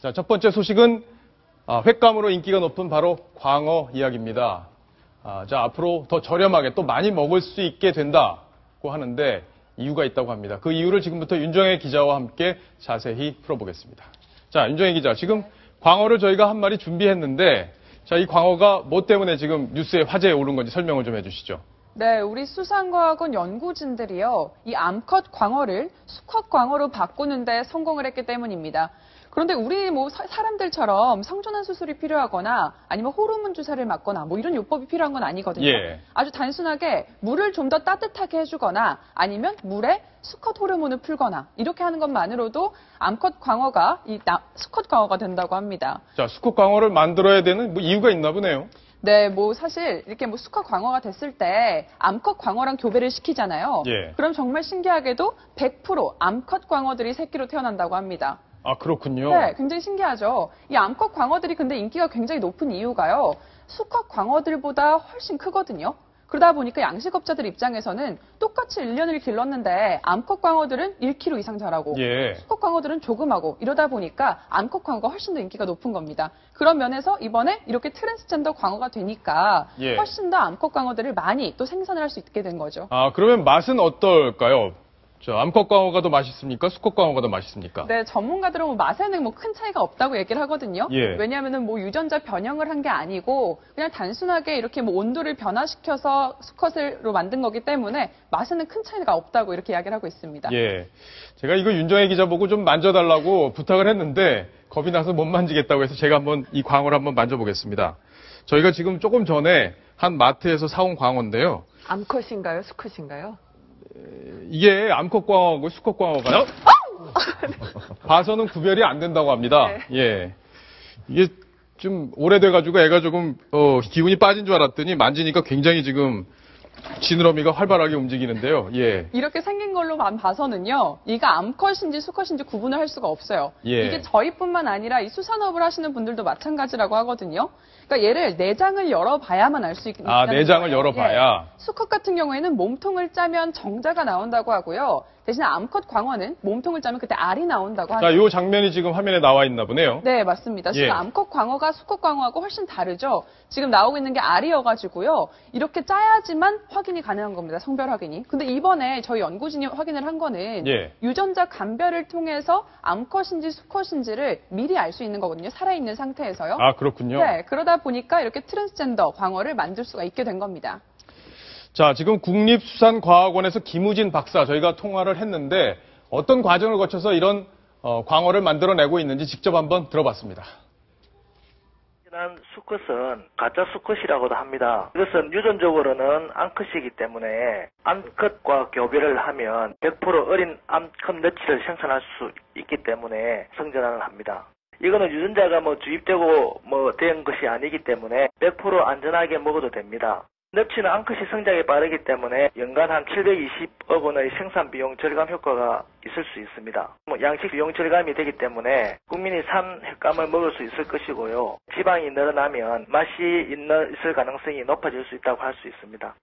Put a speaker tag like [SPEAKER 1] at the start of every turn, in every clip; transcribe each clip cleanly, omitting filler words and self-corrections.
[SPEAKER 1] 자, 첫 번째 소식은 횟감으로 인기가 높은 바로 광어 이야기입니다. 자, 앞으로 더 저렴하게 또 많이 먹을 수 있게 된다고 하는데 이유가 있다고 합니다. 그 이유를 지금부터 윤정혜 기자와 함께 자세히 풀어보겠습니다. 자, 윤정혜 기자, 지금 광어를 저희가 한 마리 준비했는데 자, 이 광어가 뭐 때문에 지금 뉴스에 화제에 오른 건지 설명을 좀 해주시죠.
[SPEAKER 2] 네, 우리 수산과학원 연구진들이요, 이 암컷 광어를 수컷 광어로 바꾸는데 성공을 했기 때문입니다. 그런데 우리 사람들처럼 성전환 수술이 필요하거나 아니면 호르몬 주사를 맞거나 이런 요법이 필요한 건 아니거든요.
[SPEAKER 1] 예.
[SPEAKER 2] 아주 단순하게 물을 좀 더 따뜻하게 해주거나 아니면 물에 수컷 호르몬을 풀거나 이렇게 하는 것만으로도 암컷 광어가 수컷 광어가 된다고 합니다.
[SPEAKER 1] 자, 수컷 광어를 만들어야 되는 이유가 있나 보네요.
[SPEAKER 2] 네, 사실 이렇게 수컷 광어가 됐을 때 암컷 광어랑 교배를 시키잖아요.
[SPEAKER 1] 예.
[SPEAKER 2] 그럼 정말 신기하게도 100% 암컷 광어들이 새끼로 태어난다고 합니다.
[SPEAKER 1] 아, 그렇군요.
[SPEAKER 2] 네, 굉장히 신기하죠. 이 암컷 광어들이 근데 인기가 굉장히 높은 이유가요. 수컷 광어들보다 훨씬 크거든요. 그러다 보니까 양식업자들 입장에서는 똑같이 1년을 길렀는데 암컷 광어들은 1kg 이상 자라고
[SPEAKER 1] 예.
[SPEAKER 2] 수컷 광어들은 조금하고 이러다 보니까 암컷 광어가 훨씬 더 인기가 높은 겁니다. 그런 면에서 이번에 이렇게 트랜스젠더 광어가 되니까
[SPEAKER 1] 예.
[SPEAKER 2] 훨씬 더 암컷 광어들을 많이 또 생산을 할 수 있게 된 거죠.
[SPEAKER 1] 아, 그러면 맛은 어떨까요? 저 암컷 광어가 더 맛있습니까? 수컷 광어가 더 맛있습니까?
[SPEAKER 2] 네, 전문가들은 맛에는 큰 차이가 없다고 얘기를 하거든요.
[SPEAKER 1] 예.
[SPEAKER 2] 왜냐하면 유전자 변형을 한 게 아니고 그냥 단순하게 이렇게 온도를 변화시켜서 수컷으로 만든 거기 때문에 맛에는 큰 차이가 없다고 이렇게 이야기를 하고 있습니다.
[SPEAKER 1] 예. 제가 이거 윤정혜 기자 보고 좀 만져달라고 부탁을 했는데 겁이 나서 못 만지겠다고 해서 제가 한번 이 광어를 한번 만져보겠습니다. 저희가 지금 조금 전에 한 마트에서 사온 광어인데요.
[SPEAKER 3] 암컷인가요? 수컷인가요?
[SPEAKER 1] 이게 암컷 광어하고 수컷 광어가요? 봐서는 구별이 안 된다고 합니다.
[SPEAKER 3] 네.
[SPEAKER 1] 예. 이게 좀 오래돼가지고 애가 조금 기운이 빠진 줄 알았더니 만지니까 굉장히 지금 지느러미가 활발하게 움직이는데요. 예.
[SPEAKER 2] 이렇게 생긴 걸로만 봐서는요, 이가 암컷인지 수컷인지 구분을 할 수가 없어요.
[SPEAKER 1] 예.
[SPEAKER 2] 이게 저희뿐만 아니라 이 수산업을 하시는 분들도 마찬가지라고 하거든요. 그러니까 얘를 내장을 열어봐야만 알 수 있다는 거예요.
[SPEAKER 1] 내장을 열어봐야.
[SPEAKER 2] 예. 수컷 같은 경우에는 몸통을 짜면 정자가 나온다고 하고요. 대신 암컷 광어는 몸통을 짜면 그때 알이 나온다고 하죠.
[SPEAKER 1] 자, 요 장면이 지금 화면에 나와 있나 보네요.
[SPEAKER 2] 네, 맞습니다. 지금
[SPEAKER 1] 예.
[SPEAKER 2] 암컷 광어가 수컷 광어하고 훨씬 다르죠. 지금 나오고 있는 게 알이어가지고요. 이렇게 짜야지만 확인이 가능한 겁니다. 성별 확인이. 근데 이번에 저희 연구진이 확인을 한 거는
[SPEAKER 1] 예.
[SPEAKER 2] 유전자 감별을 통해서 암컷인지 수컷인지를 미리 알 수 있는 거거든요. 살아있는 상태에서요.
[SPEAKER 1] 아, 그렇군요.
[SPEAKER 2] 네, 그러다 보니까 이렇게 트랜스젠더 광어를 만들 수가 있게 된 겁니다.
[SPEAKER 1] 자, 지금 국립수산과학원에서 김우진 박사 저희가 통화를 했는데 어떤 과정을 거쳐서 이런 광어를 만들어내고 있는지 직접 한번 들어봤습니다.
[SPEAKER 4] 수컷은 가짜 수컷이라고도 합니다. 이것은 유전적으로는 암컷이기 때문에 암컷과 교배를 하면 100% 어린 암컷 너치를 생산할 수 있기 때문에 성전환을 합니다. 이거는 유전자가 주입되고 된 것이 아니기 때문에 100% 안전하게 먹어도 됩니다. 넙치는 암컷이 성장이 빠르기 때문에 연간 한 720억 원의 생산 비용 절감 효과가 있을 수 있습니다. 양식 비용 절감이 되기 때문에 국민이 산 횟감을 먹을 수 있을 것이고요. 지방이 늘어나면 맛이 있을 가능성이 높아질 수 있다고 할 수 있습니다.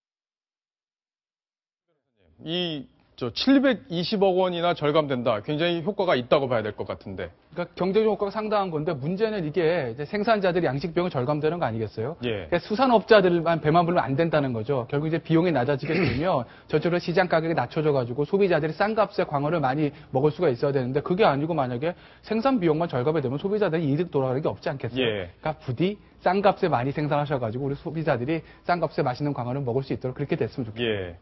[SPEAKER 1] 720억 원이나 절감된다. 굉장히 효과가 있다고 봐야 될 것 같은데.
[SPEAKER 5] 그러니까 경제적 효과가 상당한 건데 문제는 이게 이제 생산자들이 양식 비용을 절감되는 거 아니겠어요?
[SPEAKER 1] 예.
[SPEAKER 5] 그러니까 수산업자들만 배만 불면 안 된다는 거죠. 결국 이제 비용이 낮아지게 되면 저쪽으로 시장 가격이 낮춰져 가지고 소비자들이 싼 값에 광어를 많이 먹을 수가 있어야 되는데 그게 아니고 만약에 생산 비용만 절감이 되면 소비자들이 이득 돌아가는 게 없지 않겠어요?
[SPEAKER 1] 예.
[SPEAKER 5] 그러니까 부디 싼 값에 많이 생산하셔가지고 우리 소비자들이 싼 값에 맛있는 광어를 먹을 수 있도록 그렇게 됐으면 좋겠어요.
[SPEAKER 1] 예.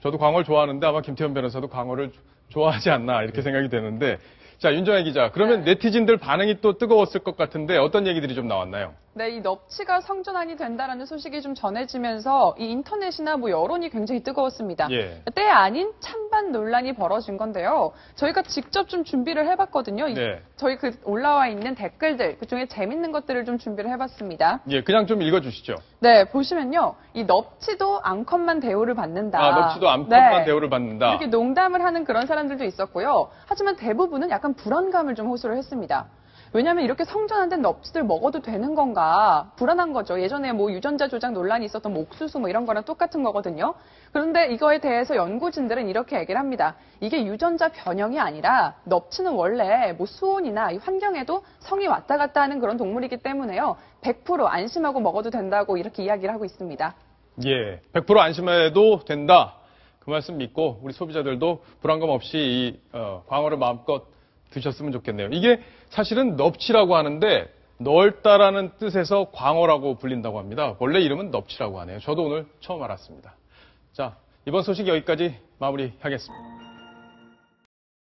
[SPEAKER 1] 저도 광어를 좋아하는데 아마 김태현 변호사도 광어를 좋아하지 않나 이렇게 생각이 되는데 자, 윤정혜 기자. 그러면 네티즌들 반응이 또 뜨거웠을 것 같은데 어떤 얘기들이 좀 나왔나요?
[SPEAKER 2] 네, 이 넙치가 성전환이 된다라는 소식이 좀 전해지면서 이 인터넷이나 여론이 굉장히 뜨거웠습니다.
[SPEAKER 1] 예.
[SPEAKER 2] 때 아닌 찬반 논란이 벌어진 건데요. 저희가 직접 좀 준비를 해봤거든요.
[SPEAKER 1] 네.
[SPEAKER 2] 저희 올라와 있는 댓글들, 그중에 재밌는 것들을 좀 준비를 해봤습니다.
[SPEAKER 1] 예, 그냥 좀 읽어주시죠.
[SPEAKER 2] 네, 보시면요. 이 넙치도 암컷만 대우를 받는다.
[SPEAKER 1] 넙치도 암컷만
[SPEAKER 2] 네.
[SPEAKER 1] 대우를 받는다.
[SPEAKER 2] 이렇게 농담을 하는 그런 사람들도 있었고요. 하지만 대부분은 약간 불안감을 좀 호소를 했습니다. 왜냐하면 이렇게 성전 안 된 넙치들 먹어도 되는 건가 불안한 거죠. 예전에 뭐 유전자 조작 논란이 있었던 뭐 옥수수 뭐 이런 거랑 똑같은 거거든요. 그런데 이거에 대해서 연구진들은 이렇게 얘기를 합니다. 이게 유전자 변형이 아니라 넙치는 원래 뭐 수온이나 이 환경에도 성이 왔다 갔다 하는 그런 동물이기 때문에요. 100% 안심하고 먹어도 된다고 이렇게 이야기를 하고 있습니다.
[SPEAKER 1] 예, 100% 안심해도 된다. 그 말씀 믿고 우리 소비자들도 불안감 없이 이 광어를 마음껏 드셨으면 좋겠네요. 이게 사실은 넙치라고 하는데 넓다라는 뜻에서 광어라고 불린다고 합니다. 원래 이름은 넙치라고 하네요. 저도 오늘 처음 알았습니다. 자, 이번 소식 여기까지 마무리하겠습니다.